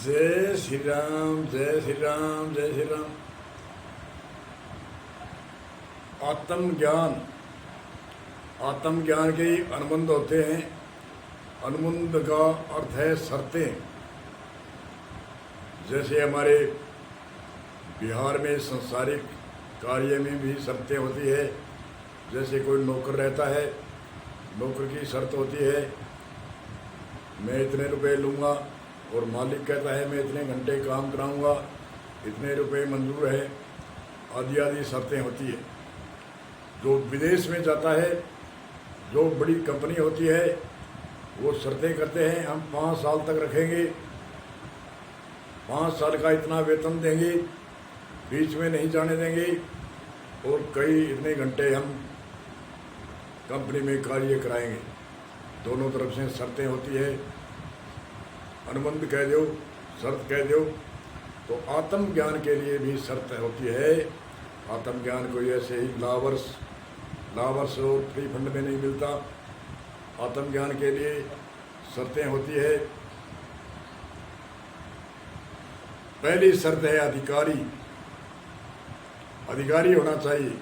जय श्री राम, जय श्री राम, जय श्री राम। आत्मज्ञान, आत्मज्ञान के अनुबंध होते हैं। अनुबंध का अर्थ है शर्तें। जैसे हमारे बिहार में सांसारिक कार्य में भी शर्तें होती है। जैसे कोई नौकर रहता है, नौकर की शर्त होती है मैं इतने रुपए लूँगा, और मालिक कहता है मैं इतने घंटे काम कराऊंगा, इतने रुपए मंजूर है, आदि आदि शर्तें होती है। जो विदेश में जाता है, जो बड़ी कंपनी होती है, वो शर्तें करते हैं हम 5 साल तक रखेंगे, 5 साल का इतना वेतन देंगे, बीच में नहीं जाने देंगे, और कई इतने घंटे हम कंपनी में कार्य कराएंगे। दोनों तरफ से शर्तें होती है। अनुबंध कह दो, शर्त कह दो। तो आत्मज्ञान के लिए भी शर्त होती है। आत्मज्ञान को ऐसे ही लावर्स और फ्री फंड में नहीं मिलता। आत्मज्ञान के लिए शर्तें होती है। पहली शर्त है अधिकारी। अधिकारी होना चाहिए।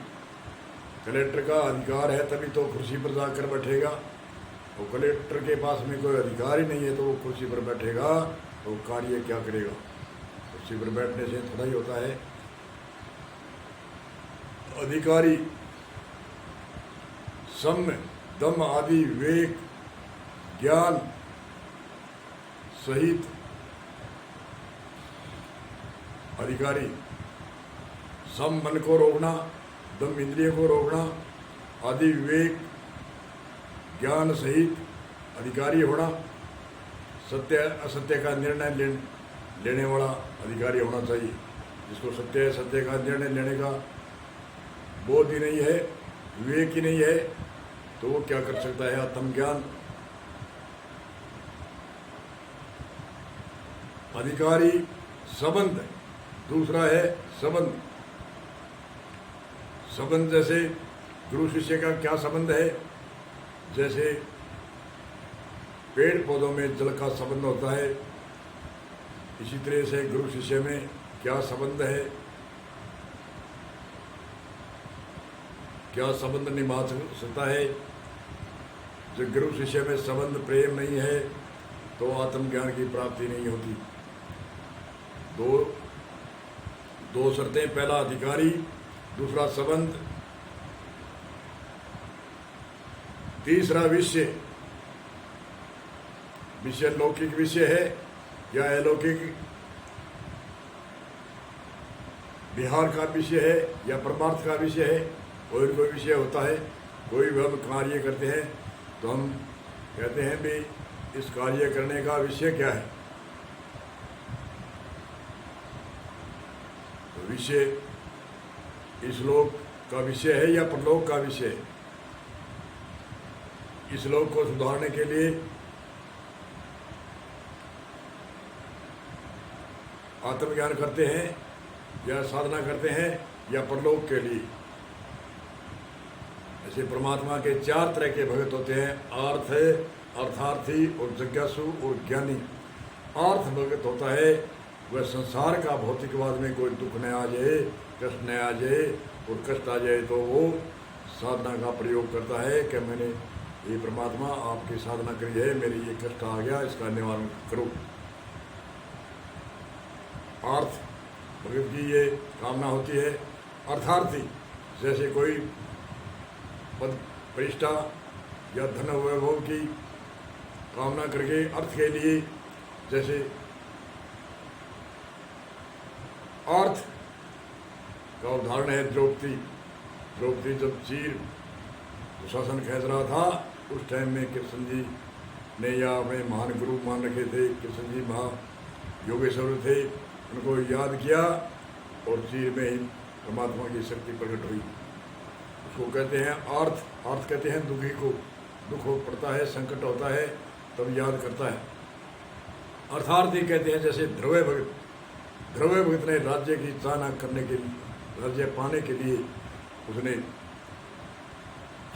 कलेक्टर का अधिकार है तभी तो कुर्सी पर जाकर बैठेगा। तो कलेक्टर के पास में कोई अधिकार ही नहीं है तो वो कुर्सी पर बैठेगा तो कार्य क्या करेगा। कुर्सी पर बैठने से थोड़ा ही होता है। अधिकारी सम्य, दम आदि विवेक ज्ञान सहित अधिकारी। सम मन को रोकना, दम इंद्रिय को रोकना, आदि विवेक ज्ञान सहित अधिकारी होना। सत्य असत्य का निर्णय लेने वाला अधिकारी होना चाहिए। जिसको सत्य असत्य का निर्णय लेने का बोध ही नहीं है, विवेक ही नहीं है, तो वो क्या कर सकता है। आत्मज्ञान। अधिकारी संबंध, दूसरा है संबंध। संबंध जैसे गुरु शिष्य का क्या संबंध है। जैसे पेड़ पौधों में जल का संबंध होता है, इसी तरह से गुरु शिष्य में क्या संबंध है, क्या संबंध निभा सकता है। जब गुरु शिष्य में संबंध प्रेम नहीं है तो आत्मज्ञान की प्राप्ति नहीं होती। दो शर्तें, पहला अधिकारी, दूसरा संबंध, तीसरा विषय। विषय लौकिक विषय है या अलौकिक, बिहार का विषय है या परमार्थ का विषय है। कोई विषय होता है। कोई भी हम कार्य करते हैं तो हम कहते हैं भी इस कार्य करने का विषय क्या है। तो विषय इस लोक का विषय है या परलोक का विषय है। इस लोक को सुधारने के लिए आत्मज्ञान करते हैं या साधना करते हैं या परलोक के लिए। ऐसे परमात्मा के 4 तरह के भगत होते हैं। अर्थ, अर्थार्थी और जिज्ञासु और ज्ञानी। अर्थ भगत होता है वह संसार का भौतिकवाद में कोई दुख न आ जाए, कष्ट न आ जाए, और कष्ट आ जाए तो वो साधना का प्रयोग करता है कि मैंने ये परमात्मा आपकी साधना करी है, मेरे ये कष्ट आ गया, इसका निवारण करो। अर्थ भगत की ये कामना होती है। अर्थार्थी जैसे कोई पद प्रतिष्ठा या धन वैभव की कामना करके अर्थ के लिए, जैसे अर्थ का उदाहरण है द्रौपदी। द्रौपदी जब चीर दुशासन खींच रहा था उस टाइम में कृष्ण जी ने या अपने महान गुरु मान रखे थे, कृष्ण जी महा योगेश्वर थे, उनको याद किया और चीर में ही परमात्मा की शक्ति प्रकट हुई। उसको कहते हैं अर्थ। अर्थ कहते हैं दुखी को। दुख हो पड़ता है, संकट होता है तब याद करता है। अर्थार्थी कहते हैं जैसे ध्रुव भगत। ध्रुव भगत ने राज्य की चाहना करने के लिए, राज्य पाने के लिए उसने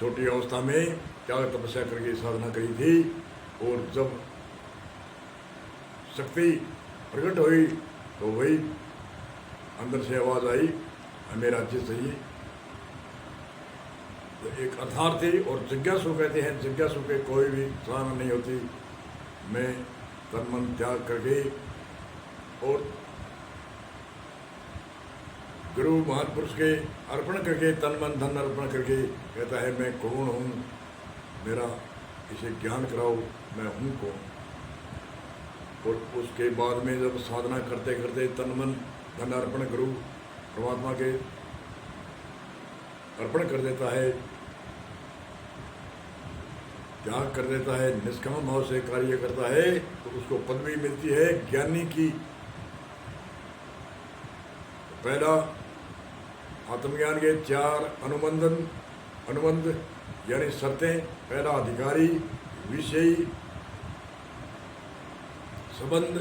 छोटी अवस्था में त्याग तपस्या करके साधना करी थी, और जब शक्ति प्रकट हुई तो वही अंदर से आवाज़ आई, हमें राज्य चाहिए। तो एक अर्थार्थी और जिज्ञासु कहते हैं, जिज्ञासु के कोई भी साधना नहीं होती। मैं तन मन त्याग करके और गुरु महान पुरुष के अर्पण करके, तन मन धन अर्पण करके कहता है मैं कौन हूँ, मेरा इसे ज्ञान कराओ, मैं हूँ कौन। और उसके बाद में जब साधना करते करते तन मन धन अर्पण गुरु परमात्मा के अर्पण कर देता है, त्याग कर देता है, निष्काम भाव से कार्य करता है, तो उसको पदवी मिलती है ज्ञानी की। पहला आत्मज्ञान के 4 अनुबंध यानी शर्तें। पहला अधिकारी, विषयी, संबंध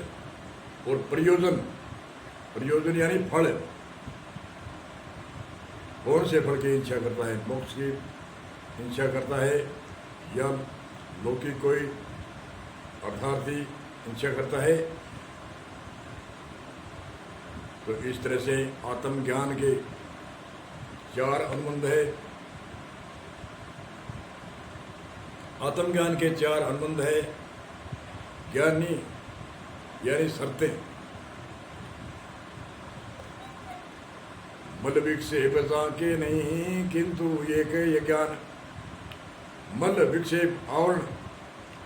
और प्रयोजन यानी फल। कौन से फल की इच्छा करता है? मोक्ष की इच्छा करता है या लौकिक कोई अर्थार्थी इच्छा करता है? तो इस तरह से आत्मज्ञान के 4 अनुबंध है। आत्मज्ञान के 4 अनुबंध है। ज्ञानी यानी शर्तें। मल विक्षेप के नहीं किंतु ये ज्ञान। मल विक्षेप आवरण,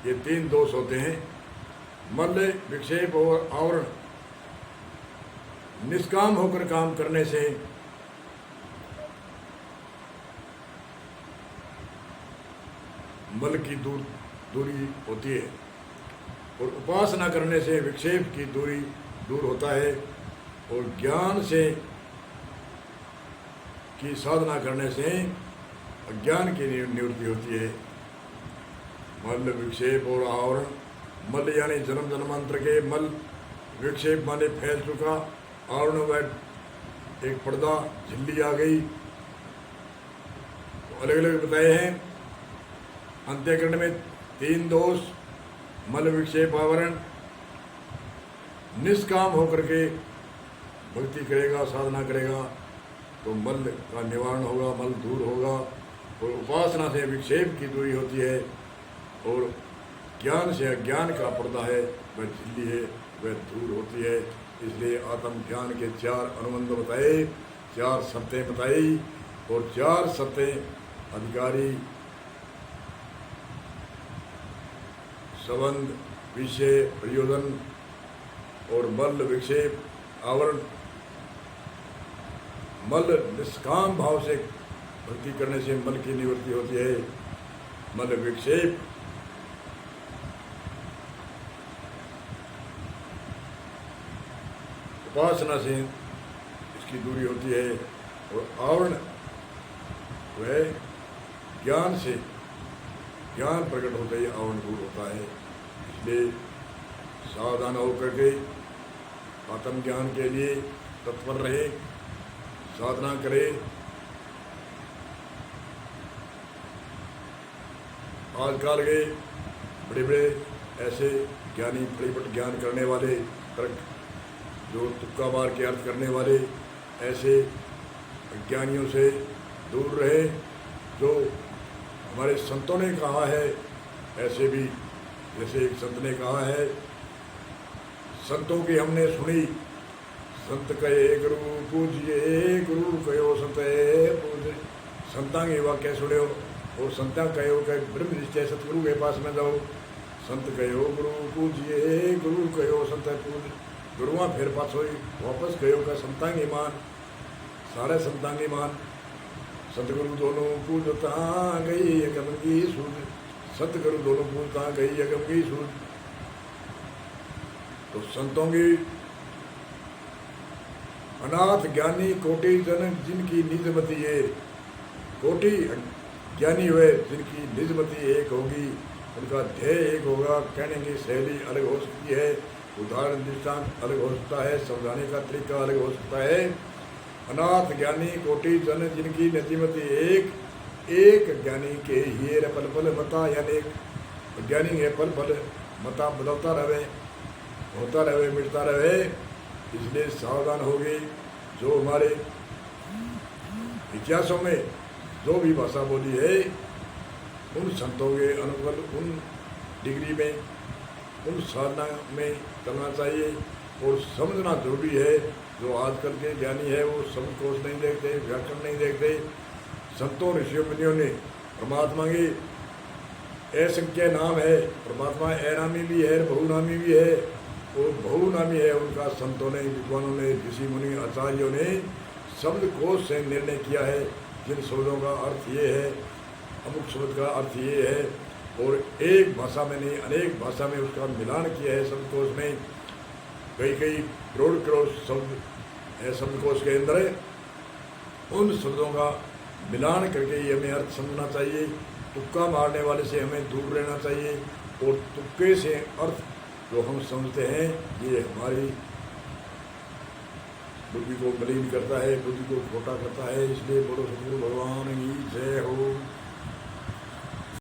ये 3 दोष होते हैं। मल विक्षेप और आवरण। निष्काम होकर काम करने से मल की दूरी होती है और उपासना करने से विक्षेप की दूर होता है और ज्ञान से की साधना करने से अज्ञान की निवृत्ति होती है। मल विक्षेप और आवरण। मल यानी जन्म जन्मांतर के मल, विक्षेप माने फैल चुका, आवरण वह एक पर्दा झिल्ली आ गई। तो अलग अलग बताए हैं। अंत्यकरण में 3 दोष, मल विक्षेप आवरण। निष्काम होकर के भक्ति करेगा, साधना करेगा तो मल का निवारण होगा, मल दूर होगा। और उपासना से विक्षेप की दूरी होती है और ज्ञान से अज्ञान का पर्दा है वह झिल्ली है, वह दूर होती है। इसलिए आत्मज्ञान के 4 अनुबंध बताए, 4 शर्तें बताई और 4 शर्तें अधिकारी, संबंध, विषय, प्रयोजन और मल विक्षेप आवरण। मल निष्काम भाव से भक्ति करने से मल की निवृत्ति होती है। मल विक्षेप उपासना से इसकी दूरी होती है और आवरण वह ज्ञान से, ज्ञान प्रकट होते ही आवरण दूर होता है। इसलिए सावधान होकर के आत्मज्ञान के लिए तत्पर रहे, साधना करे। आजकल के बड़े बड़े ऐसे ज्ञानी, परिपट ज्ञान करने वाले, तर्क जो तुक्का मार के अर्थ करने वाले, ऐसे अज्ञानियों से दूर रहे। जो हमारे संतों ने कहा है, ऐसे भी जैसे एक संत ने कहा है, संतों की हमने सुनी, संत कहे गुरु पूजिए, गुरु कहो संत पूज। संतां के वाक्य सुने और संतां कहो कि ब्रह्म निश्चय सतगुरु के पास में जाओ। संत कहो गुरु पूजिए, गुरु कहो संत पूज। गुरुआ फिर पास हो वापस कहो का संतांगी मान, सारे संतांगी मान। सतगुरु दोनों पूजता गई अगम की सूझ। सतगुरु दोनों पूजता गई अगम की सूझ। तो संतों की अनाथ ज्ञानी कोटि जन जिनकी निजमति है। कोटि ज्ञानी हुए जिनकी निजमति एक होगी, उनका ध्येय एक होगा। कहने की शैली अलग हो सकती है, उदाहरण दृष्टांत अलग हो सकता है, समझाने का तरीका अलग हो सकता है। अनाथ ज्ञानी कोटि जन जिनकी निजमति एक, एक ज्ञानी के हिये पल पल मता, यानी एक ज्ञानी है पल पल मता बदलता रहे। होता रहे मिटता रहे, इसलिए सावधान हो गई। जो हमारे इतिहासों में जो भी भाषा बोली है उन संतों के अनुकूल, उन डिग्री में, उन साधना में करना चाहिए और समझना जरूरी है। जो आजकल के ज्ञानी है वो शब्दकोश नहीं देखते, व्याकरण नहीं देखते। संतों ऋषियों मुनियों ने परमात्मा के असंख्य नाम है, परमात्मा अनामी भी है, बहुनामी भी है, और बहुनामी है उनका संतों ने, विद्वानों ने, ऋषि मुनि आचार्यों ने शब्दकोश से निर्णय किया है। जिन शब्दों का अर्थ ये है, अमुक शब्द का अर्थ ये है, और एक भाषा में नहीं अनेक भाषा में उसका मिलान किया है शब्दकोश में। कई करोड़ शब्द है शब्दकोश के अंदर। उन शब्दों का मिलान करके ही हमें अर्थ समझना चाहिए। तुक्का मारने वाले से हमें दूर रहना चाहिए, और तुक्के से अर्थ जो हम समझते हैं ये हमारी बुद्धि को मलिन करता है, बुद्धि को खोटा करता है। इसलिए बोलो सतगुरु भगवान